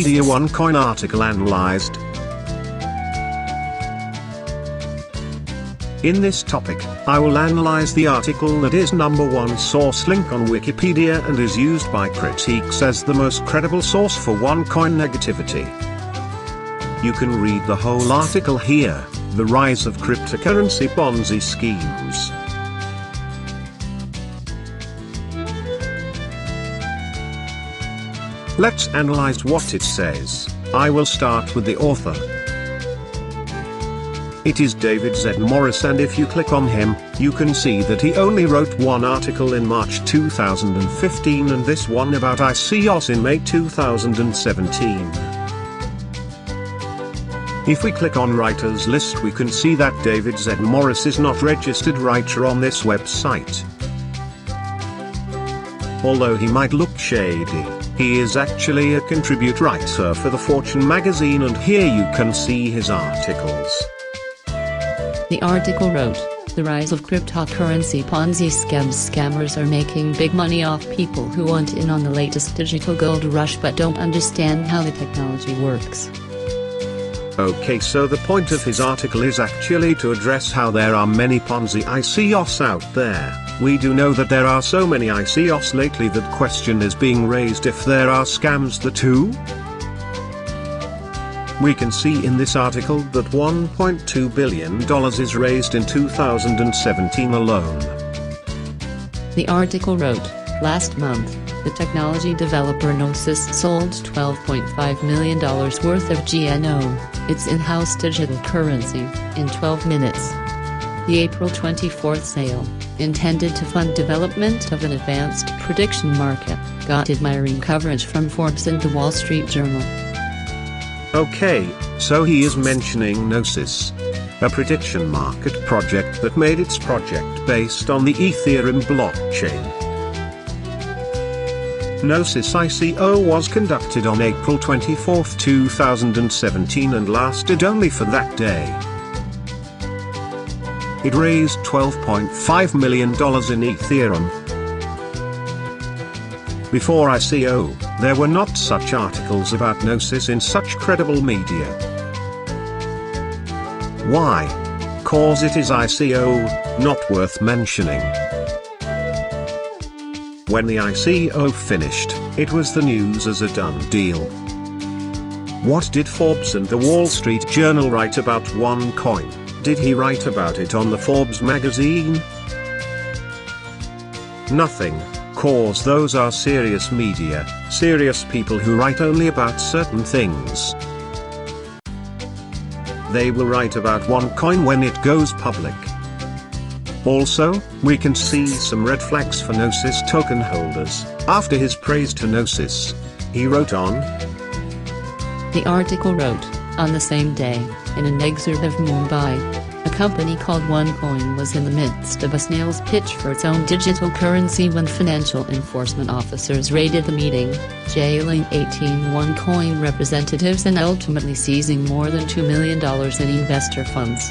Wikipedia OneCoin article analyzed. In this topic, I will analyze the article that is #1 source link on Wikipedia and is used by critics as the most credible source for OneCoin negativity. You can read the whole article here, The Rise of Cryptocurrency Ponzi Schemes. Let's analyze what it says. I will start with the author. It is David Z. Morris, and if you click on him, you can see that he only wrote one article in March 2015 and this one about ICOs in May 2017. If we click on writers list, we can see that David Z. Morris is not registered writer on this website. Although he might look shady, he is actually a contribute writer for the Fortune magazine, and here you can see his articles. The article wrote, "The rise of cryptocurrency Ponzi scams. Scammers are making big money off people who want in on the latest digital gold rush but don't understand how the technology works." Okay, so the point of his article is actually to address how there are many Ponzi ICOs out there. We do know that there are so many ICOs lately that question is being raised if there are scams there too. We can see in this article that $1.2 billion is raised in 2017 alone. The article wrote, "Last month, the technology developer Gnosis sold $12.5 million worth of GNO, its in-house digital currency, in 12 minutes. The April 24th sale, intended to fund development of an advanced prediction market, got admiring coverage from Forbes and the Wall Street Journal." Okay, so he is mentioning Gnosis, a prediction market project that made its project based on the Ethereum blockchain. Gnosis ICO was conducted on April 24, 2017 and lasted only for that day. It raised $12.5 million in Ethereum. Before ICO, there were not such articles about Gnosis in such credible media. Why? Cause it is ICO, not worth mentioning. When the ICO finished, it was the news as a done deal. What did Forbes and the Wall Street Journal write about OneCoin? Did he write about it on the Forbes magazine? Nothing. Cause those are serious media, serious people who write only about certain things. They will write about OneCoin when it goes public. Also, we can see some red flags for Gnosis token holders. After his praise to Gnosis, he wrote on. The article wrote, "On the same day, in an exurb of Mumbai, a company called OneCoin was in the midst of a snail's pitch for its own digital currency when financial enforcement officers raided the meeting, jailing 18 OneCoin representatives and ultimately seizing more than $2 million in investor funds.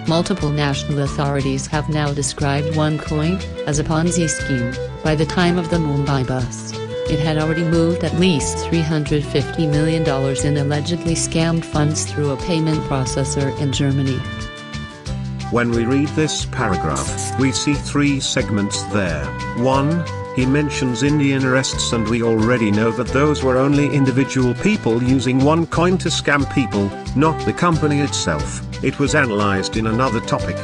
Multiple national authorities have now described OneCoin as a Ponzi scheme. By the time of the Mumbai bust, it had already moved at least $350 million in allegedly scammed funds through a payment processor in Germany." When we read this paragraph, we see three segments there. 1, he mentions Indian arrests, and we already know that those were only individual people using OneCoin to scam people, not the company itself. It was analyzed in another topic.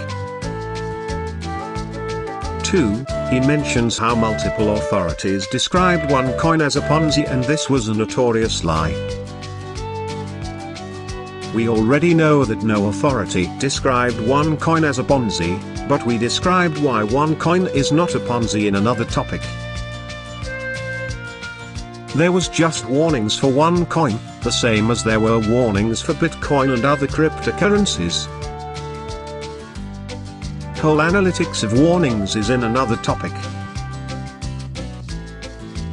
2, he mentions how multiple authorities described OneCoin as a Ponzi, and this was a notorious lie. We already know that no authority described OneCoin as a Ponzi, but we described why OneCoin is not a Ponzi in another topic. There was just warnings for OneCoin, the same as there were warnings for Bitcoin and other cryptocurrencies. Whole analytics of warnings is in another topic.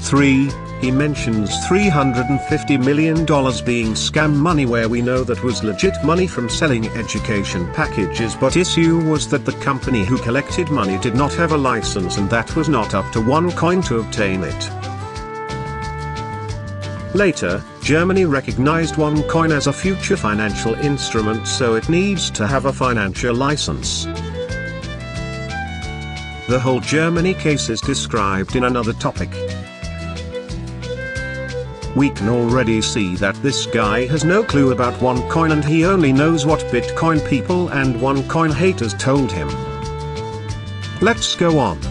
3, he mentions $350 million being scam money, where we know that was legit money from selling education packages, but issue was that the company who collected money did not have a license, and that was not up to OneCoin to obtain it. Later, Germany recognized OneCoin as a future financial instrument, so it needs to have a financial license. The whole Germany case is described in another topic. We can already see that this guy has no clue about OneCoin, and he only knows what Bitcoin people and OneCoin haters told him. Let's go on.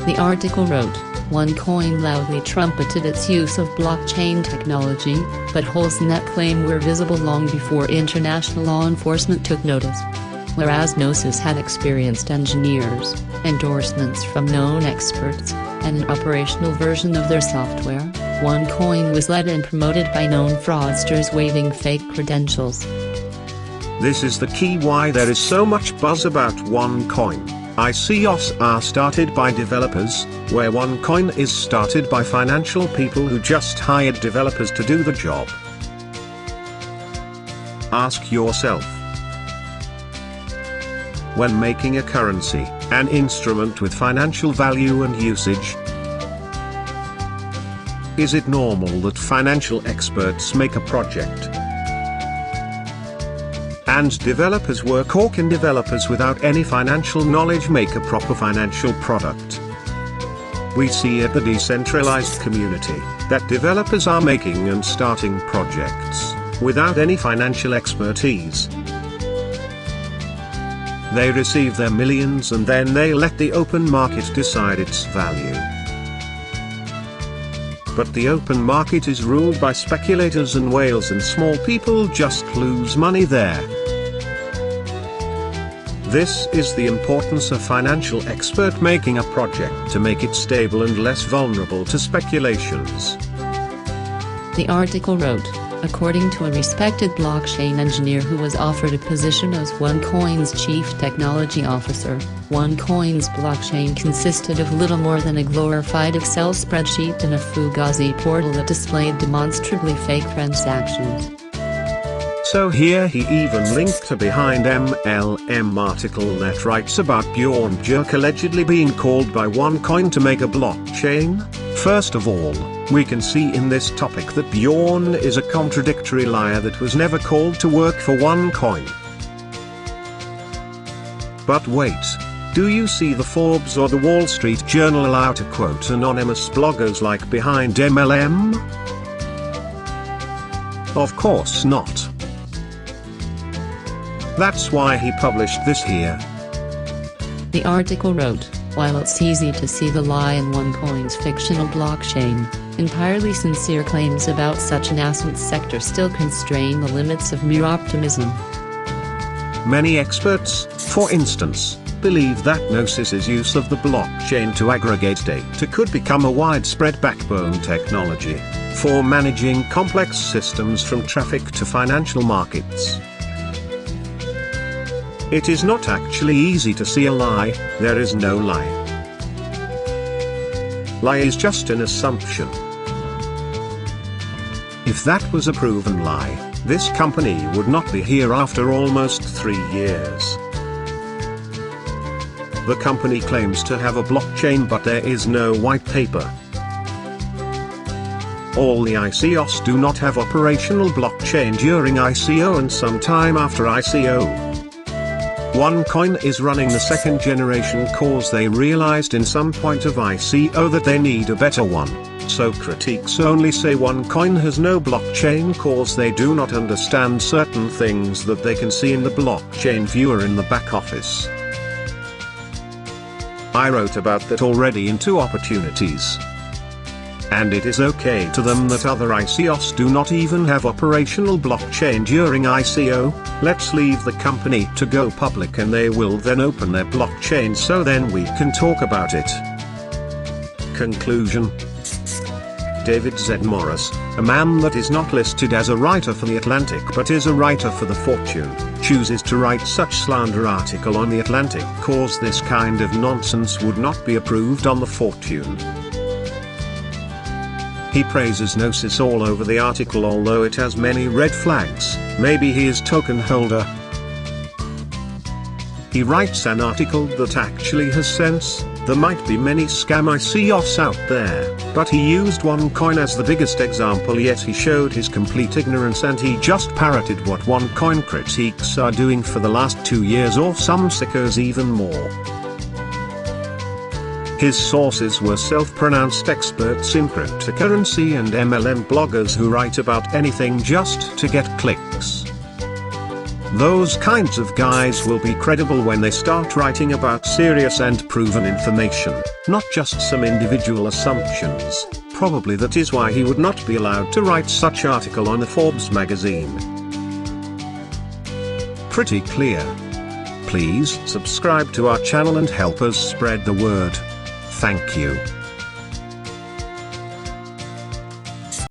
The article wrote, OneCoin loudly trumpeted its use of blockchain technology, but Hull's net claim were visible long before international law enforcement took notice. Whereas Gnosis had experienced engineers, endorsements from known experts, and an operational version of their software, OneCoin was led and promoted by known fraudsters waving fake credentials. This is the key why there is so much buzz about OneCoin. ICOs are started by developers, where OneCoin is started by financial people who just hired developers to do the job. Ask yourself, when making a currency, an instrument with financial value and usage, is it normal that financial experts make a project and developers work, or can developers without any financial knowledge make a proper financial product? We see at the decentralized community that developers are making and starting projects without any financial expertise. They receive their millions and then they let the open market decide its value. But the open market is ruled by speculators and whales, and small people just lose money there. This is the importance of financial expert making a project to make it stable and less vulnerable to speculations. The article wrote, according to a respected blockchain engineer who was offered a position as OneCoin's chief technology officer, OneCoin's blockchain consisted of little more than a glorified Excel spreadsheet and a Fugazi portal that displayed demonstrably fake transactions. So here he even linked a behind MLM article that writes about Bjorn Jerk allegedly being called by OneCoin to make a blockchain. First of all, we can see in this topic that Bjorn is a contradictory liar that was never called to work for OneCoin. But wait, do you see the Forbes or the Wall Street Journal allow to quote anonymous bloggers like behind MLM? Of course not. That's why he published this here. The article wrote, while it's easy to see the lie in OneCoin's fictional blockchain, entirely sincere claims about such an nascent sector still constrain the limits of mere optimism. Many experts, for instance, believe that Gnosis's use of the blockchain to aggregate data could become a widespread backbone technology for managing complex systems from traffic to financial markets. It is not actually easy to see a lie. There is no lie. Lie is just an assumption. If that was a proven lie, this company would not be here after almost 3 years. The company claims to have a blockchain, but there is no white paper. All the ICOs do not have operational blockchain during ICO and sometime after ICO. OneCoin is running the second generation cause they realized in some point of ICO that they need a better one. So critics only say OneCoin has no blockchain cause they do not understand certain things that they can see in the blockchain viewer in the back office. I wrote about that already in 2 opportunities. And it is okay to them that other ICOs do not even have operational blockchain during ICO. Let's leave the company to go public and they will then open their blockchain, so then we can talk about it. Conclusion. David Z. Morris, a man that is not listed as a writer for The Atlantic but is a writer for The Fortune, chooses to write such slander article on The Atlantic cause this kind of nonsense would not be approved on The Fortune. He praises Gnosis all over the article, although it has many red flags. Maybe he is token holder. He writes an article that actually has sense. There might be many scam ICOs out there, but he used OneCoin as the biggest example, yet he showed his complete ignorance and he just parroted what OneCoin critiques are doing for the last 2 years, or some sickos even more. His sources were self-pronounced experts in cryptocurrency and MLM bloggers who write about anything just to get clicks. Those kinds of guys will be credible when they start writing about serious and proven information, not just some individual assumptions. Probably that is why he would not be allowed to write such article on a Forbes magazine. Pretty clear. Please subscribe to our channel and help us spread the word. Thank you.